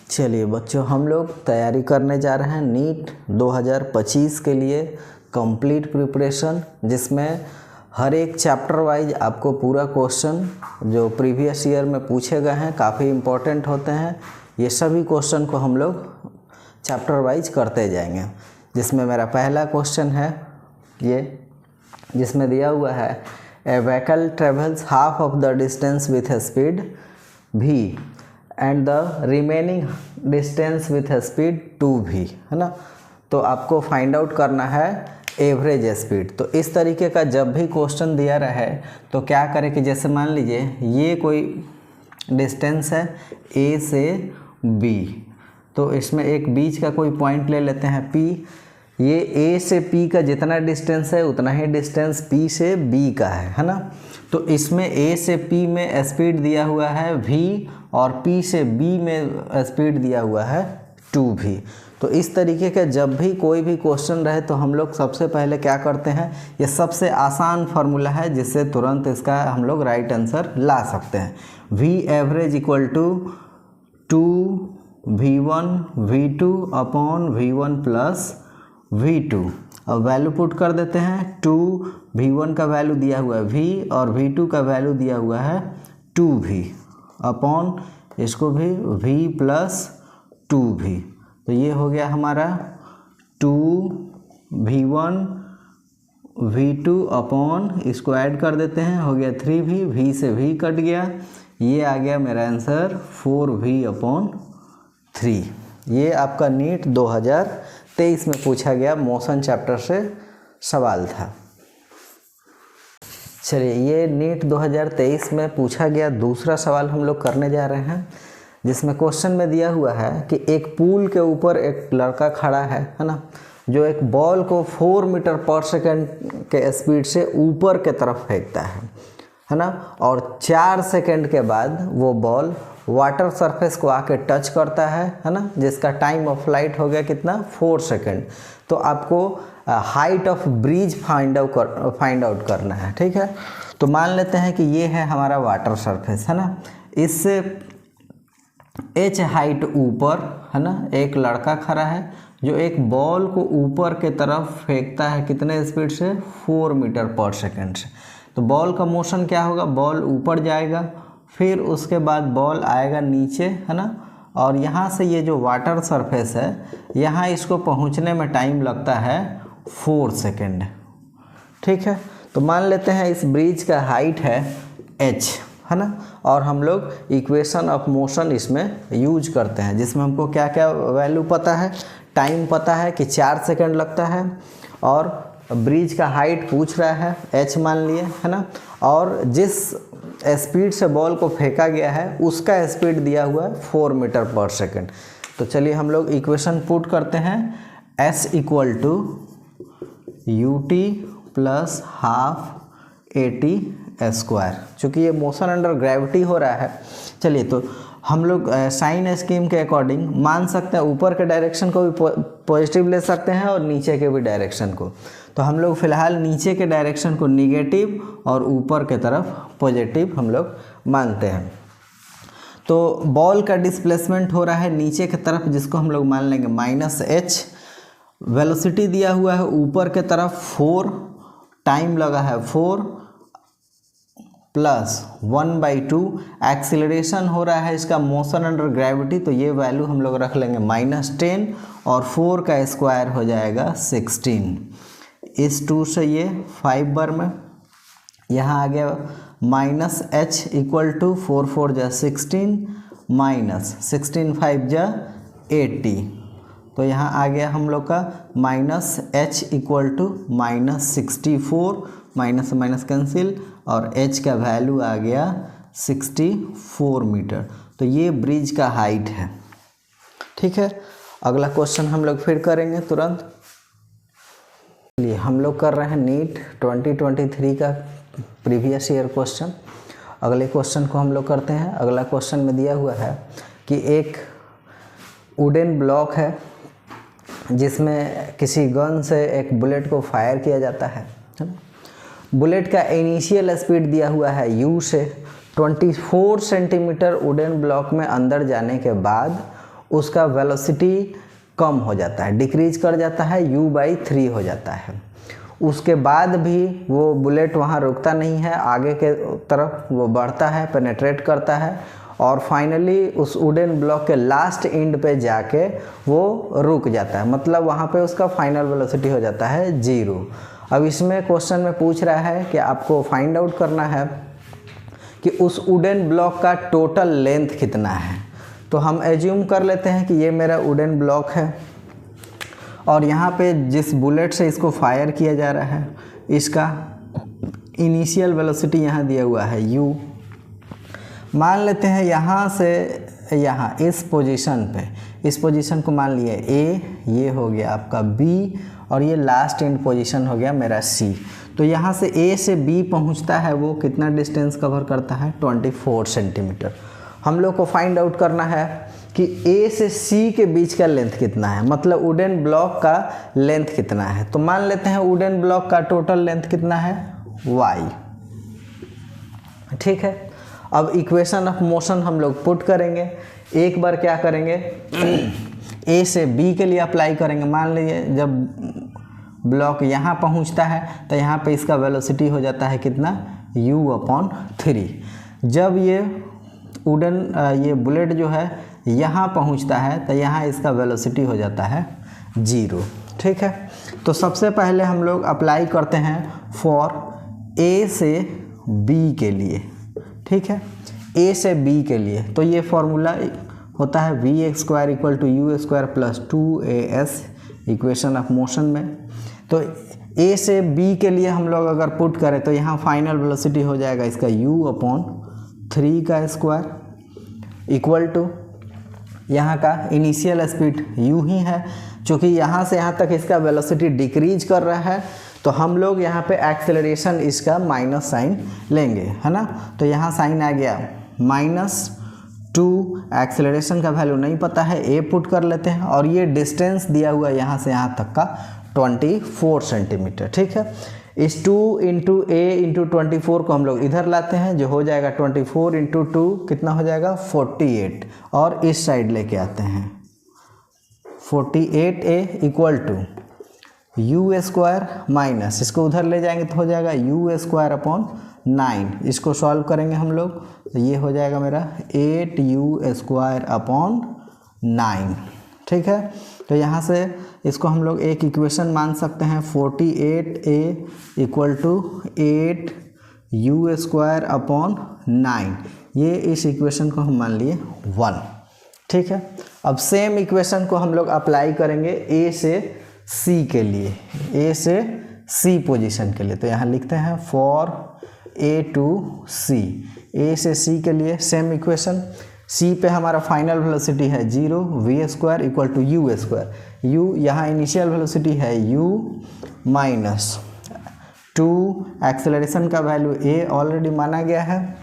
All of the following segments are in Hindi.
चलिए बच्चों, हम लोग तैयारी करने जा रहे हैं नीट 2025 के लिए कंप्लीट प्रिपरेशन, जिसमें हर एक चैप्टर वाइज आपको पूरा क्वेश्चन जो प्रीवियस ईयर में पूछे गए हैं काफ़ी इम्पोर्टेंट होते हैं। ये सभी क्वेश्चन को हम लोग चैप्टर वाइज करते जाएंगे। जिसमें मेरा पहला क्वेश्चन है ये, जिसमें दिया हुआ है a vehicle travels half of the distance with a speed v and the remaining distance with speed 2v, है ना। तो आपको फाइंड आउट करना है एवरेज स्पीड। तो इस तरीके का जब भी क्वेश्चन दिया रहे तो क्या करें कि जैसे मान लीजिए ये कोई डिस्टेंस है a से b, तो इसमें एक बीच का कोई पॉइंट ले लेते हैं p। ये a से p का जितना डिस्टेंस है उतना ही डिस्टेंस p से b का है ना। तो इसमें a से p में स्पीड दिया हुआ है v और p से b में स्पीड दिया हुआ है 2v। तो इस तरीके के जब भी कोई भी क्वेश्चन रहे तो हम लोग सबसे पहले क्या करते हैं, ये सबसे आसान फार्मूला है जिससे तुरंत इसका हम लोग राइट आंसर ला सकते हैं। v average equal to 2v1 v2 upon v1 plus v2। अब वैल्यू पुट कर देते हैं। 2v1 का वैल्यू दिया हुआ है v और v2 का वैल्यू दिया हुआ है 2v अपॉन इसको भी v प्लस 2v। तो ये हो गया हमारा 2v1 v2 अपॉन इसको ऐड कर देते हैं, हो गया 3v, v से v कट गया, ये आ गया मेरा आंसर 4v अपॉन 3। ये आपका नीट 2023 में पूछा गया मोशन चैप्टर से सवाल था। चलिए, ये नीट 2023 में पूछा गया दूसरा सवाल हम लोग करने जा रहे हैं, जिसमें क्वेश्चन में दिया हुआ है कि एक पुल के ऊपर एक लड़का खड़ा है ना, जो एक बॉल को 4 मीटर पर सेकेंड के स्पीड से ऊपर के तरफ फेंकता है ना, और 4 सेकेंड के बाद वो बॉल वाटर सरफेस को आके टच करता है ना, जिसका टाइम ऑफ फ्लाइट हो गया कितना, 4 सेकेंड। तो आपको height of bridge find out करना है, ठीक है। तो मान लेते हैं कि ये है हमारा वाटर सरफेस, है ना। इससे h हाइट ऊपर, है ना, एक लड़का खड़ा है जो एक बॉल को ऊपर के तरफ फेंकता है कितने स्पीड से, 4 मीटर पर सेकेंड से। तो बॉल का मोशन क्या होगा, बॉल ऊपर जाएगा, फिर उसके बाद बॉल आएगा नीचे, है ना, और यहाँ से ये जो वाटर सरफेस है यहाँ इसको पहुँचने में टाइम लगता है 4 सेकेंड, ठीक है। तो मान लेते हैं इस ब्रिज का हाइट है h, है ना, और हम लोग इक्वेशन ऑफ मोशन इसमें यूज करते हैं, जिसमें हमको क्या क्या वैल्यू पता है, टाइम पता है कि 4 सेकेंड लगता है, और ब्रिज का हाइट पूछ रहा है h मान लिए, है ना, और जिस स्पीड से बॉल को फेंका गया है उसका स्पीड दिया हुआ है 4 मीटर पर सेकेंड। तो चलिए हम लोग इक्वेशन पुट करते हैं, s equal to ut plus half at square. चूँकि ये मोशन अंडर ग्रेविटी हो रहा है, चलिए तो हम लोग साइन स्कीम के अकॉर्डिंग मान सकते हैं ऊपर के डायरेक्शन को भी पॉजिटिव ले सकते हैं और नीचे के भी डायरेक्शन को। तो हम लोग फिलहाल नीचे के डायरेक्शन को निगेटिव और ऊपर के तरफ पॉजिटिव हम लोग मानते हैं। तो बॉल का डिस्प्लेसमेंट हो रहा है नीचे की तरफ, जिसको हम लोग मान लेंगे -h। वेलोसिटी दिया हुआ है ऊपर के तरफ 4, टाइम लगा है 4 प्लस 1/2, एक्सीलरेशन हो रहा है इसका मोशन अंडर ग्रेविटी, तो ये वैल्यू हम लोग रख लेंगे -10 और 4 का स्क्वायर हो जाएगा 16। इस 2 से ये 5 बार में यहाँ आ गया -h इक्वल टू 4 4 जा 16 माइनस 16 5 जा 80। तो यहाँ आ गया हम लोग का -h equal to -64, minus minus cancel, और h का वैल्यू आ गया 64 मीटर। तो ये ब्रिज का हाइट है, ठीक है। अगला क्वेश्चन हम लोग फिर करेंगे तुरंत। चलिए, हम लोग कर रहे हैं नीट 2023 का प्रीवियस ईयर क्वेश्चन। अगले क्वेश्चन को हम लोग करते हैं। अगला क्वेश्चन में दिया हुआ है कि एक वुडन ब्लॉक है जिसमें किसी गन से एक बुलेट को फायर किया जाता है ना। बुलेट का इनिशियल स्पीड दिया हुआ है u से 24 सेंटीमीटर वुडन ब्लॉक में अंदर जाने के बाद उसका वेलोसिटी कम हो जाता है, डिक्रीज कर जाता है, u/3 हो जाता है। उसके बाद भी वो बुलेट वहाँ रुकता नहीं है, आगे के तरफ वो बढ़ता है, पेनेट्रेट करता है और फाइनली उस वुडन ब्लॉक के लास्ट एंड पे जाके वो रुक जाता है, मतलब वहाँ पे उसका फाइनल वेलोसिटी हो जाता है 0। अब इसमें क्वेश्चन में पूछ रहा है कि आपको फाइंड आउट करना है कि उस वुडन ब्लॉक का टोटल लेंथ कितना है। तो हम एज्यूम कर लेते हैं कि ये मेरा वुडन ब्लॉक है और यहाँ पे जिस बुलेट से इसको फायर किया जा रहा है इसका इनिशियल वेलोसिटी यहाँ दिया हुआ है u। मान लेते हैं यहाँ से यहाँ इस पोजीशन को मान लिए a, ये हो गया आपका b और ये लास्ट एंड पोजीशन हो गया मेरा c। तो यहाँ से a से b पहुँचता है वो कितना डिस्टेंस कवर करता है 24 सेंटीमीटर। हम लोग को फाइंड आउट करना है कि a से c के बीच का लेंथ कितना है, मतलब वुडन ब्लॉक का लेंथ कितना है। तो मान लेते हैं वुडन ब्लॉक का टोटल लेंथ कितना है y, ठीक है। अब इक्वेशन ऑफ मोशन हम लोग पुट करेंगे, एक बार क्या करेंगे a से b के लिए अप्लाई करेंगे। मान लीजिए जब ब्लॉक यहाँ पहुँचता है तो यहाँ पे इसका वेलोसिटी हो जाता है कितना u/3। जब ये ये बुलेट जो है यहाँ पहुँचता है तो यहाँ इसका वेलोसिटी हो जाता है 0, ठीक है। तो सबसे पहले हम लोग अप्लाई करते हैं फॉर a से b के लिए, ठीक है। a से b के लिए तो ये फॉर्मूला होता है vx² = u² + 2as equation of motion में। तो a से b के लिए हम लोग अगर पुट करें तो यहाँ फाइनल वेलोसिटी हो जाएगा इसका u/3 का स्क्वायर इक्वल टू यहाँ का इनिशियल स्पीड u ही है। चूँकि यहाँ से यहाँ तक इसका वेलोसिटी डिक्रीज कर रहा है तो हम लोग यहाँ पे एक्सेलरेशन इसका माइनस साइन लेंगे, है ना। तो यहाँ साइन आ गया -2, एक्सेलरेशन का वैल्यू नहीं पता है, a पुट कर लेते हैं और ये डिस्टेंस दिया हुआ है यहाँ से यहाँ तक का 24 सेंटीमीटर, ठीक है। इस 2 × a × 24 को हम लोग इधर लाते हैं, जो हो जाएगा 24 × 2 कितना हो जाएगा 48 और इस साइड लेके आते हैं 48a = u² माइनस इसको उधर ले जाएंगे तो हो जाएगा u²/9। इसको सॉल्व करेंगे हम लोग तो ये हो जाएगा मेरा 8u²/9, ठीक है। तो यहाँ से इसको हम लोग एक इक्वेशन मान सकते हैं 48a = 8u²/9। ये इस इक्वेशन को हम मान लिए 1, ठीक है। अब सेम इक्वेशन को हम लोग अप्लाई करेंगे a से c के लिए, a से c पोजीशन के लिए। तो यहाँ लिखते हैं for a to c, a से c के लिए सेम इक्वेशन। c पे हमारा फाइनल वेलोसिटी है 0, v² = u²। u यहाँ इनिशियल वेलोसिटी है u -2, एक्सेलरेशन का वैल्यू a ऑलरेडी माना गया है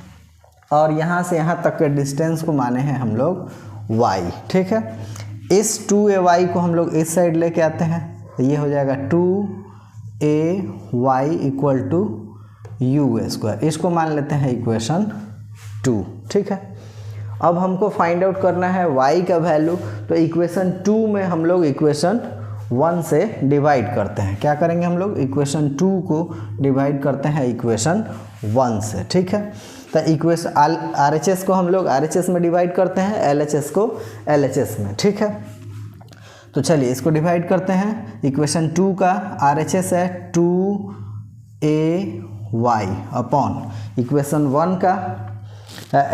और यहाँ से यहाँ तक के डिस्टेंस को माने हैं हम लोग y, ठीक है। इस 2ay को हम लोग इस साइड लेके आते हैं तो ये हो जाएगा 2ay = u²। इसको मान लेते हैं इक्वेशन 2, ठीक है। अब हमको फाइंड आउट करना है y का वैल्यू। तो इक्वेशन 2 में हम लोग इक्वेशन 1 से डिवाइड करते हैं। क्या करेंगे हम लोग इक्वेशन 2 को डिवाइड करते हैं इक्वेशन 1 से, ठीक है। तो इक्वेशन RHS को हम लोग RHS में डिवाइड करते हैं, LHS को LHS में, ठीक है। तो चलिए इसको डिवाइड करते हैं। इक्वेशन 2 का RHS है 2ay अपॉन इक्वेशन 1 का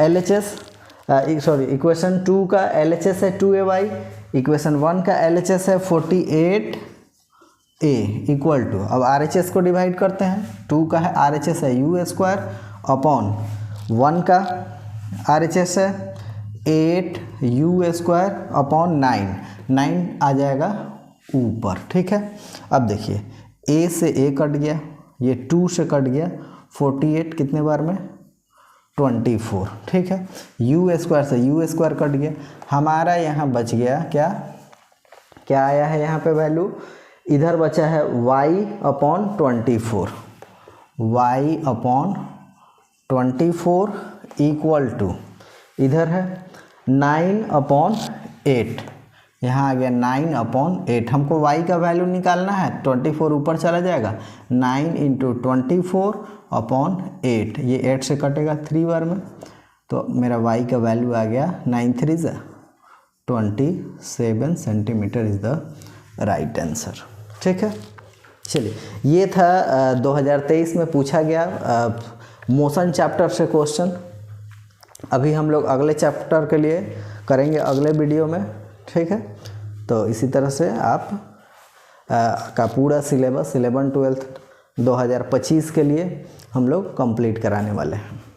LHS इक्वेशन 2 का LHS है 2ay, इक्वेशन 1 का LHS है 48a इक्वल टू, अब RHS को डिवाइड करते हैं। 2 का है RHS है u² अपॉन 1 का RHS है 8u² अपॉन 9 आ जाएगा ऊपर, ठीक है। अब देखिए a से a कट गया, ये 2 से कट गया, 48 कितने बार में 24, ठीक है। u² से u² कट गया, हमारा यहाँ बच गया क्या आया है यहाँ पे वैल्यू, इधर बचा है y/24, y/24 इक्वल टू इधर है 9/8 8, यहाँ आ गया 9/8। हमको y का वैल्यू निकालना है, 24 ऊपर चला जाएगा, 9 × 24/8, ये 8 से कटेगा 3 बार में, तो मेरा y का वैल्यू आ गया 9 3 27 centimetre is the right answer. ठीक है, चलिए ये था 2023 में पूछा गया मोशन चैप्टर से क्वेश्चन। अभी हम लोग अगले चैप्टर के लिए करेंगे अगले वीडियो में। ठीक है, तो इसी तरह से आप का पूरा सिलेबस 11th 12th 2025 के लिए हम लोग कंप्लीट कराने वाले हैं।